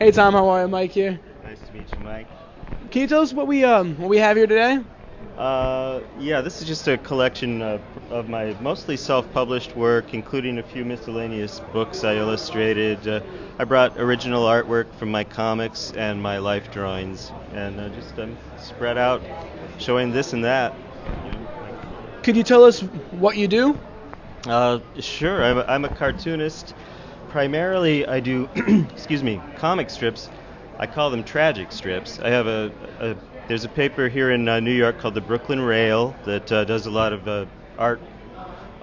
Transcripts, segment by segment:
Hey Tom, how are you? Mike here. Nice to meet you, Mike. Can you tell us what we have here today? Yeah, this is just a collection of my mostly self-published work, including a few miscellaneous books I illustrated. I brought original artwork from my comics and my life drawings, and just spread out, showing this and that. Could you tell us what you do? Sure, I'm a cartoonist. Primarily, I do, excuse me, comic strips. I call them tragic strips. I have there's a paper here in New York called the Brooklyn Rail that does a lot of art,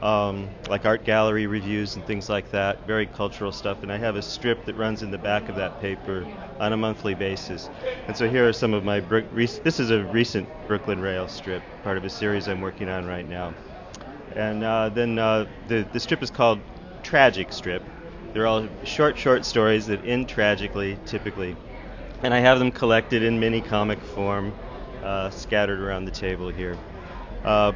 like art gallery reviews and things like that, very cultural stuff. And I have a strip that runs in the back of that paper on a monthly basis. And so here are some of my, this is a recent Brooklyn Rail strip, part of a series I'm working on right now. And then the strip is called Tragic Strip. They're all short stories that end tragically, typically. And I have them collected in mini comic form, scattered around the table here. I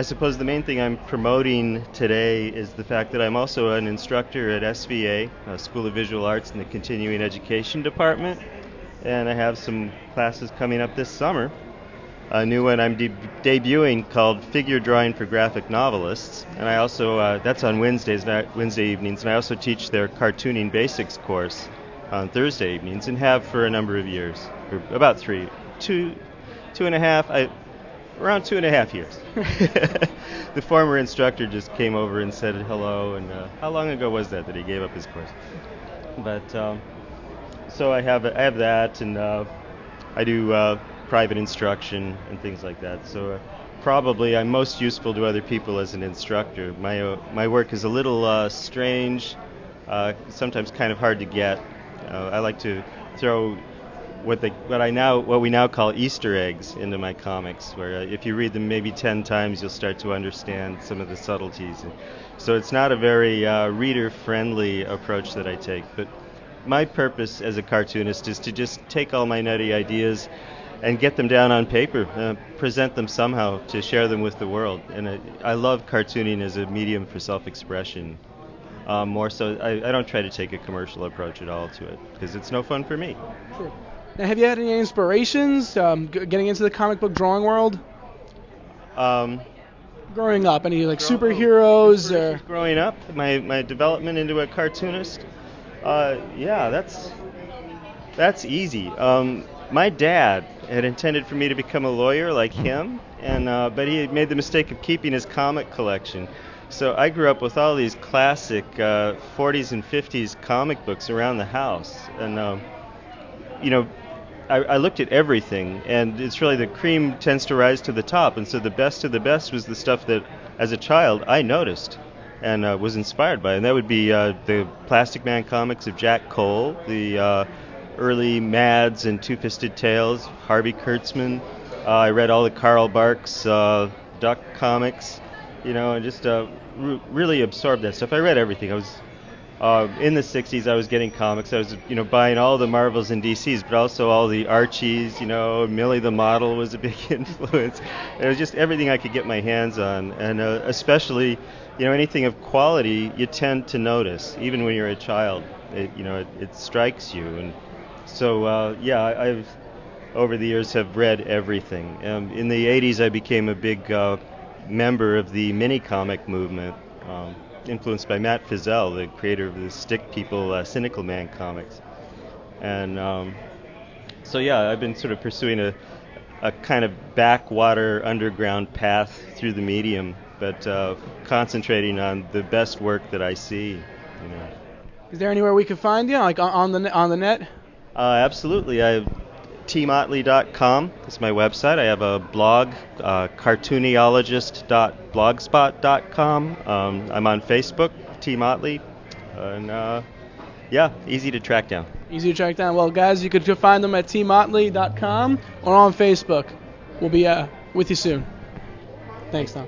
suppose the main thing I'm promoting today is the fact that I'm also an instructor at SVA, School of Visual Arts in the Continuing Education Department. And I have some classes coming up this summer. A new one I'm debuting called Figure Drawing for Graphic Novelists, and I also that's on Wednesday evenings, and I also teach their cartooning basics course on Thursday evenings, and have for a number of years, for about two and a half, around 2.5 years. The former instructor just came over and said hello, and how long ago was that he gave up his course? But so I have that, and I do private instruction and things like that. So probably I'm most useful to other people as an instructor. My work is a little strange, sometimes kind of hard to get. I like to throw what we now call Easter eggs into my comics, where if you read them maybe 10 times, you'll start to understand some of the subtleties. So it's not a very reader-friendly approach that I take, but my purpose as a cartoonist is to just take all my nutty ideas and get them down on paper, present them somehow to share them with the world. And I love cartooning as a medium for self-expression. More so, I don't try to take a commercial approach at all to it, because it's no fun for me. Sure. Now, have you had any inspirations getting into the comic book drawing world? Growing up, any like superheroes? Growing up, my development into a cartoonist, yeah, that's easy. My dad had intended for me to become a lawyer like him, but he had made the mistake of keeping his comic collection. So I grew up with all these classic 40s and 50s comic books around the house, and I looked at everything, and it's really the cream tends to rise to the top, and so the best of the best was the stuff that, as a child, I noticed and was inspired by, and that would be the Plastic Man comics of Jack Cole, the early Mads and Two-Fisted Tales, Harvey Kurtzman. I read all the Carl Barks Duck comics, and just really absorbed that stuff. I read everything. I was in the 60s. I was getting comics. I was, buying all the Marvels and DCs, but also all the Archies. Millie the Model was a big influence. It was just everything I could get my hands on, and especially, anything of quality, you tend to notice, even when you're a child. It strikes you, and so I've over the years have read everything. In the 80s, I became a big member of the mini comic movement, influenced by Matt Fizzell, the creator of the Stick People Cynical Man comics. And I've been sort of pursuing a kind of backwater underground path through the medium, but concentrating on the best work that I see. Is there anywhere we can find you, like on the net? Absolutely. I have tmotley.com. That's my website. I have a blog, cartooniologist.blogspot.com. I'm on Facebook, T Motley, and easy to track down. Easy to track down. Well, guys, you could find them at tmotley.com or on Facebook. We'll be with you soon. Thanks, Tom.